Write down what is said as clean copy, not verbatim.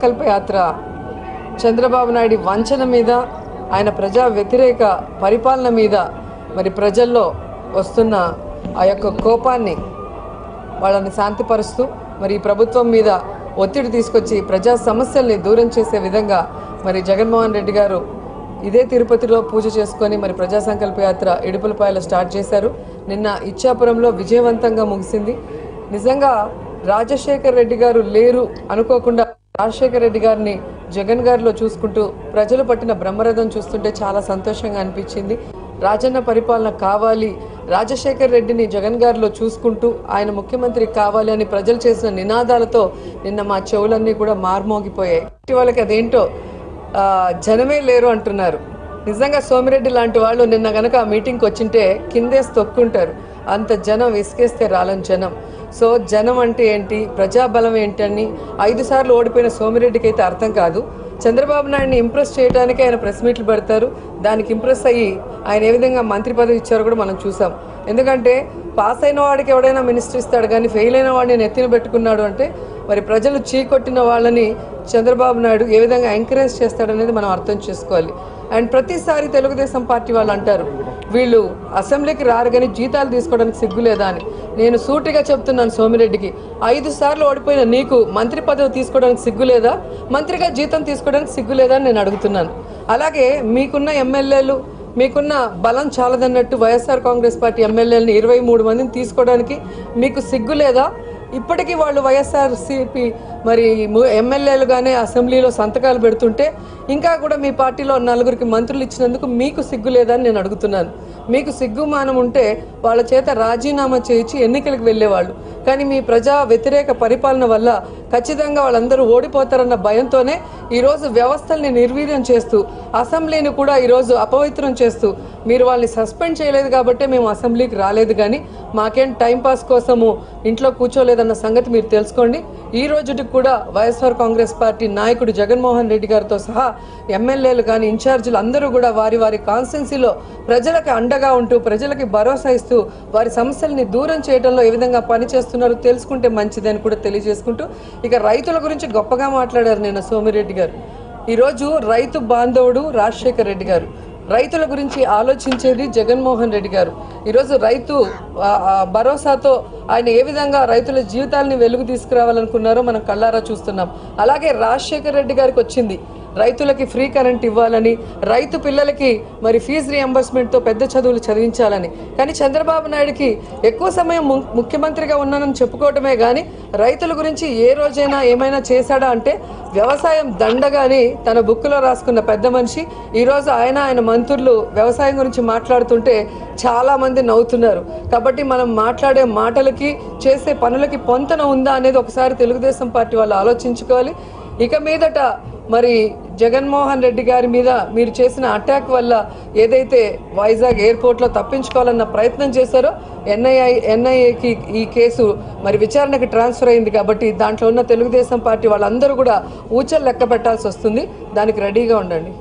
కల్పయాత్ర చంద్రబాబు నాయుడు వంచన మీద ఆయన ప్రజా వ్యతిరేక పరిపాలన మీద మరి ప్రజల్లో వస్తున్న ఆ యొక్క కోపాన్ని వాళ్ళని శాంతిపరుస్తూ మరి ప్రభుత్వం మీద ఒత్తిడి తీసుకొచ్చి ప్రజా సమస్యల్ని దూరం చేసే విధంగా మరి జగన్మోహన్ రెడ్డి గారు ఇదే తిరుపతిలో పూజ చేసుకొని మరి ప్రజా సంకల్పయాత్ర ఇడుపులపాయలో స్టార్ట్ చేశారు. నిన్న ఇచ్చాపురంలో విజయవంతంగా ముగిసింది. నిజంగా రాజశేఖర్ రెడ్డి గారు లేరు అనుకోకుండా రాజశేఖర్ రెడ్డి గారిని జగన్ గారిలో చూసుకుంటూ ప్రజలు పట్టిన బ్రహ్మరథం చూస్తుంటే చాలా సంతోషంగా అనిపించింది. రాజన్న పరిపాలన కావాలి, రాజశేఖర్ రెడ్డిని జగన్ గారిలో చూసుకుంటూ ఆయన ముఖ్యమంత్రి కావాలి అని ప్రజలు చేసిన నినాదాలతో నిన్న మా చెవులన్నీ కూడా మార్మోగిపోయాయి. వాళ్ళకి అదేంటో జనమే లేరు అంటున్నారు. నిజంగా సోమిరెడ్డి లాంటి వాళ్ళు నిన్న గనక ఆ మీటింగ్కి వచ్చింటే కిందేసి తొక్కుంటారు. అంత జనం విసికేస్తే రాలని జనం. సో జనం అంటే ఏంటి, ప్రజాబలం ఏంటని 5 సార్లు ఓడిపోయిన సోమిరెడ్డికి అయితే అర్థం కాదు. చంద్రబాబు నాయుడిని ఇంప్రెస్ చేయడానికి ఆయన ప్రెస్ మీట్లు పెడతారు. దానికి ఇంప్రెస్ అయ్యి ఆయన ఏ విధంగా మంత్రి పదవి ఇచ్చారో కూడా మనం చూసాం. ఎందుకంటే పాస్ అయిన వాడికి ఎవడైనా మినిస్టర్ ఇస్తాడు, కానీ ఫెయిల్ అయిన వాడిని ఎత్తిన పెట్టుకున్నాడు అంటే మరి ప్రజలు చీకొట్టిన వాళ్ళని చంద్రబాబు నాయుడు ఏ విధంగా ఎంకరేజ్ చేస్తాడనేది మనం అర్థం చేసుకోవాలి. అండ్ ప్రతిసారి తెలుగుదేశం పార్టీ వాళ్ళు అంటారు వీళ్ళు అసెంబ్లీకి రారు కానీ జీతాలు తీసుకోవడానికి సిగ్గులేదా అని. నేను సూటిగా చెప్తున్నాను సోమిరెడ్డికి, 5 సార్లు ఓడిపోయిన నీకు మంత్రి పదవి తీసుకోవడానికి సిగ్గులేదా, మంత్రిగా జీతం తీసుకోవడానికి సిగ్గులేదా అని నేను అడుగుతున్నాను. అలాగే మీకున్న ఎమ్మెల్యేలు మీకున్న బలం చాలదన్నట్టు వైఎస్ఆర్ కాంగ్రెస్ పార్టీ ఎమ్మెల్యేలని 23 మందిని తీసుకోవడానికి మీకు సిగ్గు లేదా? ఇప్పటికీ వాళ్ళు వైఎస్ఆర్సీపీ మరి ఎమ్మెల్యేలుగానే అసెంబ్లీలో సంతకాలు పెడుతుంటే ఇంకా కూడా మీ పార్టీలో 4 మంత్రులు ఇచ్చినందుకు మీకు సిగ్గు లేదని నేను అడుగుతున్నాను. మీకు సిగ్గుమానం ఉంటే వాళ్ళ చేత రాజీనామా చేయించి ఎన్నికలకు వెళ్ళేవాళ్ళు. కానీ మీ ప్రజా వ్యతిరేక పరిపాలన వల్ల ఖచ్చితంగా వాళ్ళందరూ ఓడిపోతారన్న భయంతోనే ఈరోజు వ్యవస్థల్ని నిర్వీర్యం చేస్తూ అసెంబ్లీని కూడా ఈరోజు అపవిత్రం చేస్తూ మీరు వాళ్ళని సస్పెండ్ చేయలేదు కాబట్టే మేము అసెంబ్లీకి రాలేదు, కానీ మాకేం టైంపాస్ కోసము ఇంట్లో కూర్చోలేదన్న సంగతి మీరు తెలుసుకోండి. ఈ రోజుకి కూడా వైఎస్ఆర్ కాంగ్రెస్ పార్టీ నాయకుడు జగన్మోహన్ రెడ్డి గారితో సహా ఎమ్మెల్యేలు కానీ ఇన్ఛార్జీలు అందరూ కూడా వారి వారి కాన్స్టిట్యున్సీలో ప్రజలకు అండగా ఉంటూ ప్రజలకి భరోసా ఇస్తూ వారి సమస్యల్ని దూరం చేయడంలో ఏ విధంగా పనిచేస్తున్నారో తెలుసుకుంటే మంచిదని కూడా తెలియజేసుకుంటూ ఇక రైతుల గురించి గొప్పగా మాట్లాడారు నిన్న సోమిరెడ్డి గారు. ఈరోజు రైతు బాంధవుడు రాజశేఖర్ రెడ్డి గారు, రైతుల గురించి ఆలోచించేది జగన్మోహన్ రెడ్డి గారు. ఈరోజు రైతు భరోసాతో ఆయన ఏ విధంగా రైతుల జీవితాలని వెలుగు తీసుకురావాలనుకున్నారో మనం కళ్ళారా చూస్తున్నాం. అలాగే రాజశేఖర్ రెడ్డి గారికి వచ్చింది రైతులకి ఫ్రీ కరెంట్ ఇవ్వాలని, రైతు పిల్లలకి మరి ఫీజు రియంబర్స్మెంట్తో పెద్ద చదువులు చదివించాలని. కానీ చంద్రబాబు నాయుడుకి ఎక్కువ సమయం ముఖ్యమంత్రిగా ఉన్నానని చెప్పుకోవటమే కానీ రైతుల గురించి ఏ రోజైనా ఏమైనా చేశాడా అంటే వ్యవసాయం దండగాని తన బుక్లో రాసుకున్న పెద్ద మనిషి ఈరోజు ఆయన మంత్రులు వ్యవసాయం గురించి మాట్లాడుతుంటే చాలామంది నవ్వుతున్నారు. కాబట్టి మనం మాట్లాడే మాటలకి చేసే పనులకి పొంతన ఉందా అనేది ఒకసారి తెలుగుదేశం పార్టీ వాళ్ళు ఆలోచించుకోవాలి. ఇక మీదట మరి జగన్మోహన్ రెడ్డి గారి మీద మీరు చేసిన అటాక్ వల్ల ఏదైతే వైజాగ్ ఎయిర్పోర్ట్లో తప్పించుకోవాలన్న ప్రయత్నం చేశారో ఎన్ఐఏకి ఈ కేసు మరి విచారణకి ట్రాన్స్ఫర్ అయింది. కాబట్టి దాంట్లో ఉన్న తెలుగుదేశం పార్టీ వాళ్ళందరూ కూడా ఊచలు లెక్క పెట్టాల్సి వస్తుంది. దానికి రెడీగా ఉండండి.